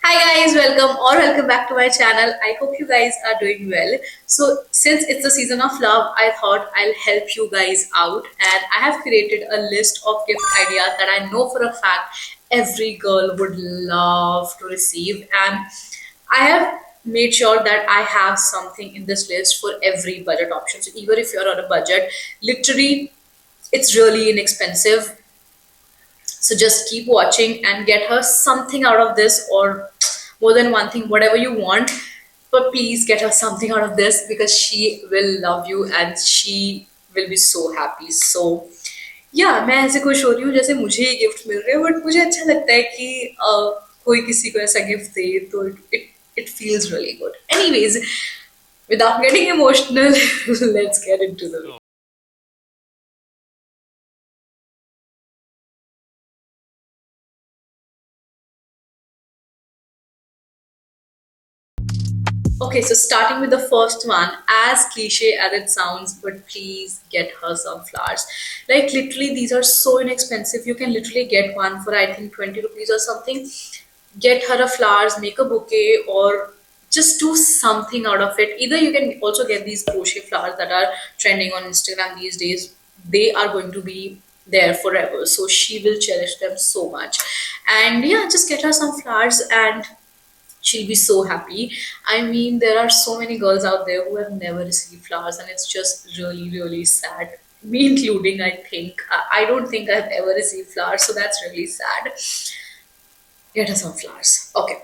Hi guys, welcome back to my channel. I hope you guys are doing well. So since it's the season of love, I thought I'll help you guys out, and I have created a list of gift ideas that I know for a fact every girl would love to receive, and I have made sure that I have something in this list for every budget option. So even if you're on a budget, literally it's really inexpensive, so just keep watching and get her something out of this, or more than one thing, whatever you want. But please get her something out of this because she will love you and she will be so happy. So या मैं ऐसे खुश हो रही हूँ जैसे मुझे ही gift मिल रहे हैं, बट मुझे अच्छा लगता है कि कोई किसी को ऐसा गिफ्ट दे तो it feels really good. Anyways, without getting emotional, let's get into the. Okay, so starting with the first one, as cliche as it sounds, but please get her some flowers. Like literally, these are so inexpensive. You can literally get one for I think 20 rupees or something. Get her a flowers, make a bouquet, or just do something out of it. Either you can also get these crochet flowers that are trending on Instagram these days. They are going to be there forever, so she will cherish them so much. And yeah, just get her some flowers and she'll be so happy. I mean, there are so many girls out there who have never received flowers, and it's just really, really sad. Me including, I think. I don't think I've ever received flowers, so that's really sad. Get her some flowers. Okay.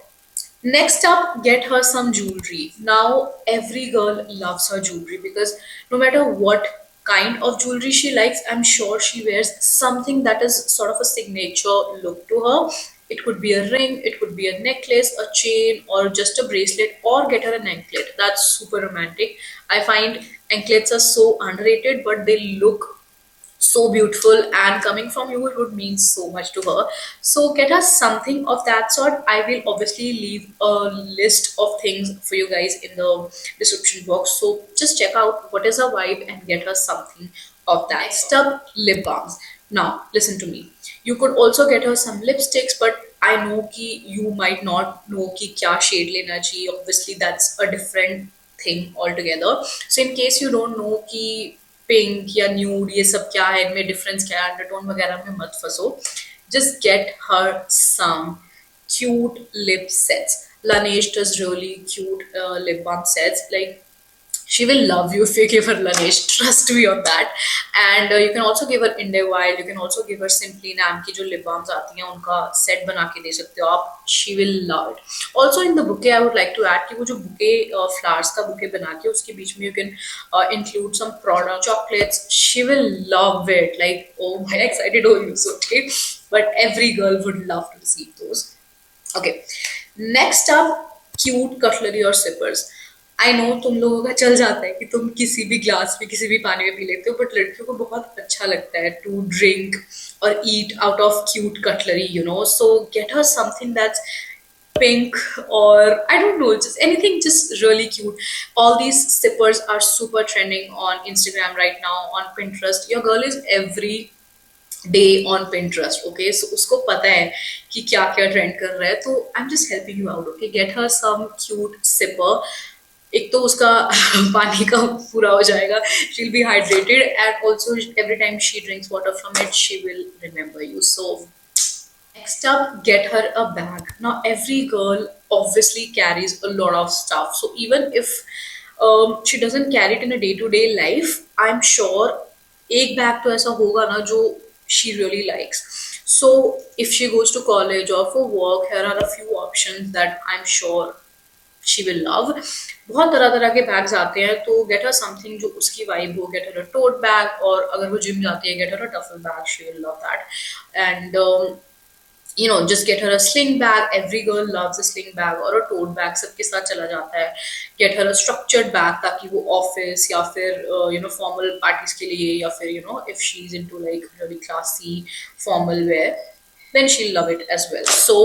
Next up, get her some jewelry. Now, every girl loves her jewelry because no matter what kind of jewelry she likes, I'm sure she wears something that is sort of a signature look to her. It could be a ring, it could be a necklace, a chain, or just a bracelet, or get her an anklet. That's super romantic. I find anklets are so underrated, but they look so beautiful, and coming from you it would mean so much to her. So get us something of that sort. I will obviously leave a list of things for you guys in the description box, so just check out what is her vibe and get her something of that. Next up, lip balms. Now listen to me, you could also get her some lipsticks, but I know ki you might not know ki kya shade lena chahiye. Obviously that's a different thing altogether. So in case you don't know कि pink या nude ये सब क्या है, इनमें difference क्या है, undertone वगैरह में मत फंसो. Just get her some cute lip sets. Laneige does really cute lip balm sets. Like she will love you if you give her Laneige. Trust me on that. And you can also give her Inde Wild. You can also give her Simply नाम की जो lip balms आती हैं उनका set बना के दे सकते हो आप. She will love it. Also in the bouquet, I would like to add कि वो जो bouquet flowers का bouquet बना के उसके बीच में you can include some product chocolates. She will love it. Like oh my excited हो you so okay. But every girl would love to receive those. Okay. Next up, cute cutlery or sippers. I know तुम लोगों का चल जाता है कि तुम किसी भी ग्लास में किसी भी पानी में पी लेते हो, बट लड़कियों को बहुत अच्छा लगता है टू ड्रिंक और ईट out of cute cutlery, you know. So get her something that's pink, or I don't know, just anything just really cute. All these sippers are super trending on Instagram right now, on Pinterest. Your girl is every day on Pinterest. Okay, so उसको पता है कि क्या क्या trend कर रहा है, तो I am just helping you out. Okay, get her some cute sipper. एक तो उसका पानी का पूरा हो जाएगा, she will be hydrated, and also every time she drinks water from it she will remember you. So next up, get her a bag. Now, every girl obviously carries a lot of stuff. So, even if she doesn't carry it in a day to day life, I'm sure एक bag तो ऐसा होगा ना जो she really likes. So, if she goes to college or for work, here are a few options that I'm sure she will love. बहुत तरह तरह के बैग्स आते हैं, तो गेट हर समथिंग जो उसकी वाइब हो. गेट हर अ टोट बैग, और अगर वो जिम जाती है, get her a TOEFL bag. She will love that. And you know, just get her a sling bag. Every girl loves a sling bag or a tote bag, सबके साथ चला जाता है. Get her a structured bag ताकि वो office या फिर you know formal parties के लिए, या फिर you know if she's into like really classy formal wear, then she'll love it as well. So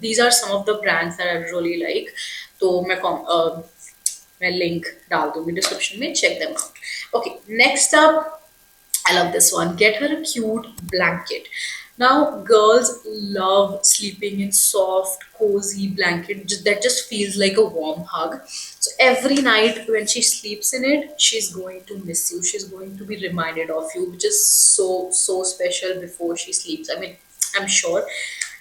these are some of the brands that I really like. तो मैं link डाल दूँगी description में, check them out. Okay, next up, I love this one. Get her a cute blanket. Now, girls love sleeping in soft, cozy blanket that just feels like a warm hug. So every night when she sleeps in it, she's going to miss you. She's going to be reminded of you, which is so special before she sleeps. I mean, I'm sure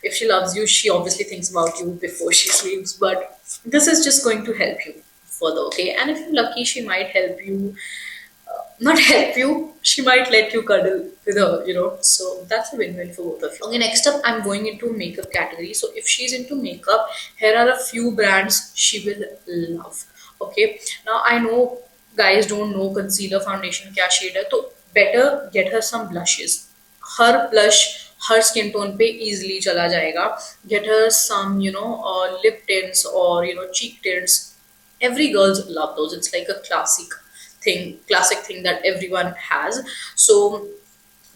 if she loves you, she obviously thinks about you before she sleeps. But this is just going to help you further, okay? And if you're lucky, she might help you not help you, she might let you cuddle with her, you know. So that's a win-win for both of you. Okay, next up, I'm going into makeup category. So if she's into makeup, here are a few brands she will love. Okay, now I know guys don't know concealer foundation kya shade hai, so better get her some blushes. Her blush her skin tone पे easily चला जाएगा. Get her some, you know, lip tints or, you know, cheek tints. Every girls love those. It's like a classic thing that everyone has. So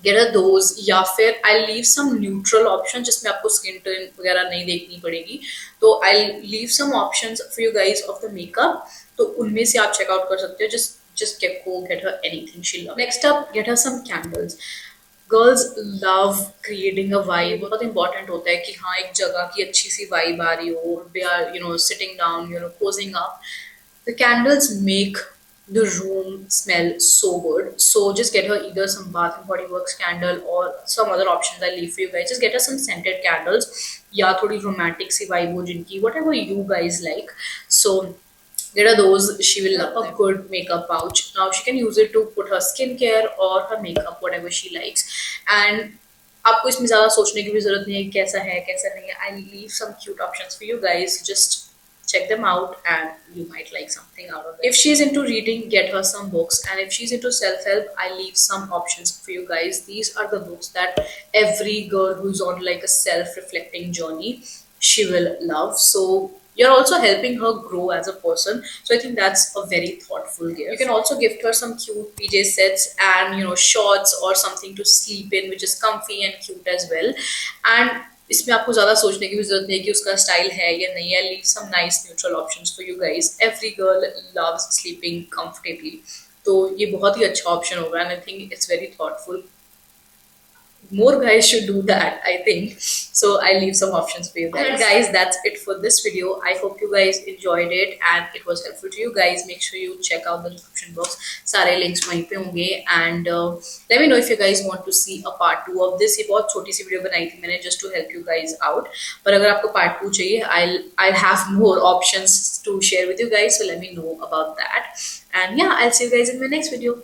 get her those, या फिर I'll leave some neutral options जिसमें आपको skin tone वगैरह नहीं देखनी पड़ेगी. तो I'll leave some options for you guys of the makeup. तो उनमें से आप check out कर सकते हो. Just get her anything she loves. Next up, get her some candles. Girls love creating a vibe. बहुत इंपॉर्टेंट होता है कि हाँ एक जगह की अच्छी सी वाइब आ रही हो. They are, you know, sitting down, you know, cosying up. The candles make the room smell so good. So just get her either some Bath and Body Works candle or some other options I'll leave for you guys. Just get her some scented candles. या थोड़ी romantic सी vibe हो जिनकी, whatever you guys like. So get her those. She will love a good makeup pouch. Now she can use it to put her skincare or her makeup, whatever she likes. And आपको इसमें ज़्यादा सोचने की भी ज़रूरत नहीं है कैसा है कैसा नहीं है. I leave some cute options for you guys. Just check them out and you might like something out of it. If she's into reading, get her some books. And if she's into self-help, I leave some options for you guys. These are the books that every girl who's on like a self-reflecting journey, she will love. So you're also helping her grow as a person. So I think that's a very thoughtful gift. You can also gift her some cute PJ sets and, you know, shorts or something to sleep in, which is comfy and cute as well. And इसमें आपको ज़्यादा सोचने की भी जरूरत नहीं है कि उसका स्टाइल है या नहीं है. Leave some nice neutral options for you guys. Every girl loves sleeping comfortably. तो ये बहुत ही अच्छा ऑप्शन होगा and I think it's very thoughtful. More guys should do that, I think. So I leave some options for you guys. Alright guys, that's it for this video. I hope you guys enjoyed it and it was helpful to you guys. Make sure you check out the description box. सारे links वहीं पे होंगे. And let me know if you guys want to see a part 2 of this. ये बहुत छोटी सी video बनाई थी मैंने just to help you guys out. पर अगर आपको part 2 चाहिए, I'll have more options to share with you guys. So let me know about that. And yeah, I'll see you guys in my next video.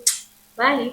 Bye.